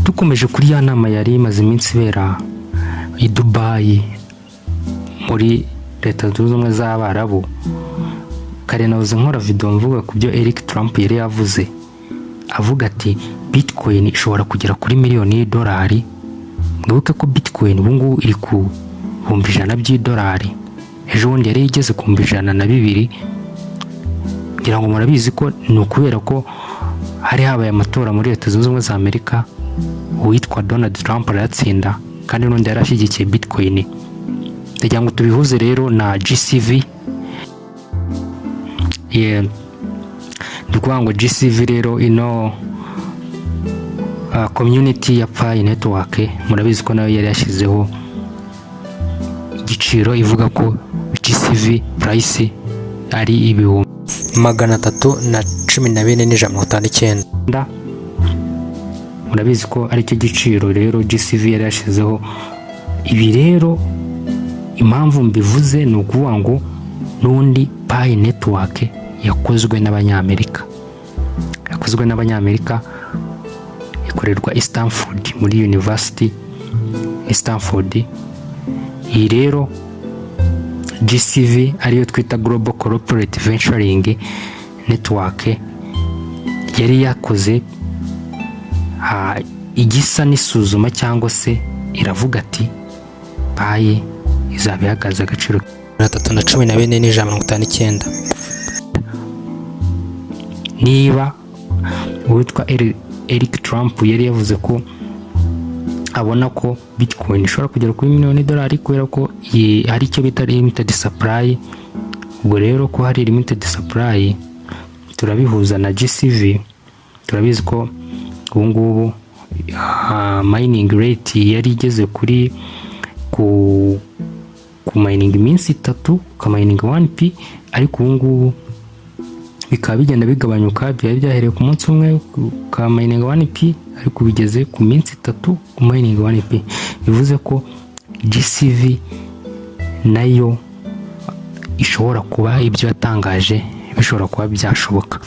dukomeje kuri ya nama yari imaze iminsi ibera i Dubai muri Leta Zunze Ubumwe z'Abarabu. Kare nahoze nkora video mvuga ku byo Eric Trump yari yavuze, avuga ati Bitcoin ishobora kugera kuri miliyoni y'idolari. Mwibuke ko Bitcoin ubu ngubu iri ku bihumbi 100 by'idolari, ejo bundi yari igeze ku bihumbi 102. Ngira ngo murabizi ko ni ukubera ko hari habaye amatora muri Leta Zunze Ubumwe za Amerika, uwitwa Donald Trump aratsinda kandi n'undi yarashyigikiye Bitcoin. Ndagira ngo tubihuze rero na GCV. Ndikuvuga ngo GCV rero ino community ya Pi network, murabizi ko nayo yari yashyizeho igiciro ivuga ko GCV price ari ibihumbi 314.59. Murabizi ko ari cyo giciro rero GCV yari yashyizeho. Ibi rero impamvu mbivuze ni ukuvuga ngo n'undi Pi network yakozwe n'Abanyamerika, ikorerwa i Stanford, muri University Stanford. Iyi rero GCV ariyo twita Global Corporate Venturing Network yari yakoze igisa n'isuzuma cyangwa se iravuga ati Pi izaba ihagaze agaciro 314.59. Niba uwitwa Eric Trump yari yavuze ko abona ko Bitcoin ishobora kugera kuri miliyoni y'idolari kubera ko hari icyo bita limited supply, ubwo rero ko hari limited supply turabihuza na GCV. Turabizi ko ubu ngubu mining rate yari igeze kuri ku mining iminsi 3 ka mining 1p, ariko ubu ngubu bikaba bigenda bigabanyuka. Byari byahereye ku munsi umwe ka mining 1p, ariko bigeze ku minsi 3 ku mining 1p. Bivuze ko GCV nayo ishobora kuba ibyo yatangaje bishobora kuba byashoboka,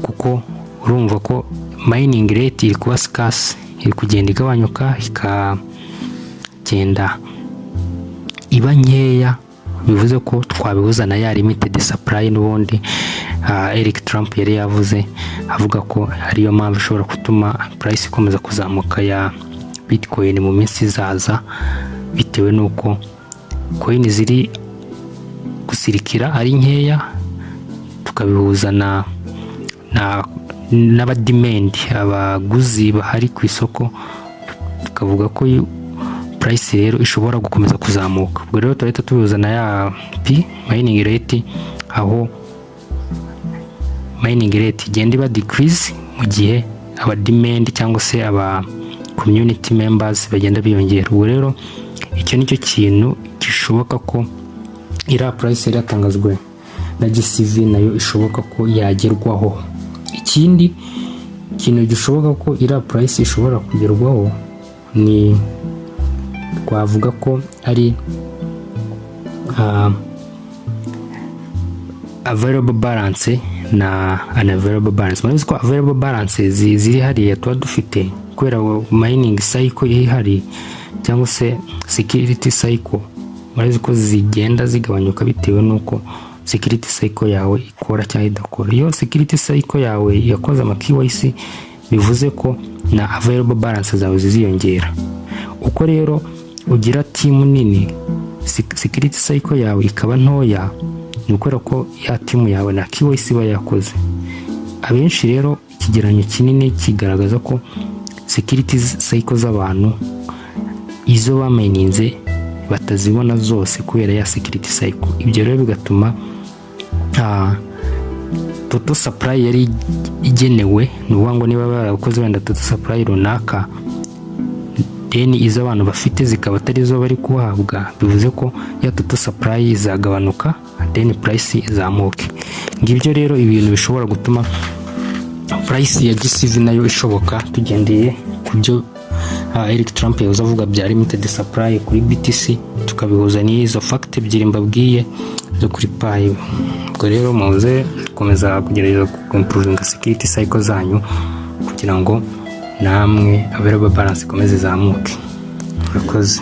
kuko urumva ko mining rate iri kuba scarce, iri kugenda igabanyuka ikagenda iba nkeya. Bivuze ko twabihuza na ya limited supply n'ubundi Eric Trump yari yavuze, avuga ko ariyo mpamvu ishobora gutuma price ikomeza kuzamuka ya Bitcoin mu minsi izaza, bitewe nuko coin ziri gusirikira ari nkeya. Tukabihuza n'abademand, abaguzi bahari ku isoko, tukavuga ko price rero ishobora gukomeza kuzamuka. Ubwo rero turahita tubihuza na ya P mining rate, aho mining rate igenda iba decrease mu gihe aba demand cyangwa se aba community members bagenda biyongera. Ubwo rero icyo nicyo kintu gishoboka ko ira price iratangazwe na GCV nayo ishoboka ko yagerwaho. Ikindi kintu gishoboka ko ira price ishobora kugerwaho ni twavuga ko ari available balance na unavailable balance. Murabizi ko available balance ziri hariya tuba dufite kubera mining cycle ihari cyangwa se security cycle. Murabizi ko zigenda zigabanyuka bitewe nuko security cycle yawe ikora cyangwa idakora. Iyo security cycle yawe yakoze ama KYC, bivuze ko na available balance zawe ziziyongera. Uko rero ugira team nini, security cycle yawe ikaba ntoya, ni ukora ko ya team yawe na KYC bayakoze. Abenshi rero ikigeranyo kinini kigaragaza ko security cycle z'abantu izo bamenyinze batazibona zose kubera ya security cycle. Ibyo rero bigatuma total supply yari igenewe, n'uvuga ngo niba barakoze wenda total supply runaka, deni izo abantu bafite zikaba atari zo bari kuhabwa, bivuze ko ya total supply izagabanuka, deni price izamuke. Ngibyo rero ibintu bishobora gutuma price ya GCV nayo ishoboka, tugendeye ku byo Eric Trump yavuze avuga bya limited supply kuri BTC, tukabihuza n'izo fact ebyiri mbabwiye zo kuri Pi. Ubwo rero muze komeza kugerageza improve security cycle zanyu kugira ngo namwe available balance ikomeze izamuke. Murakoze.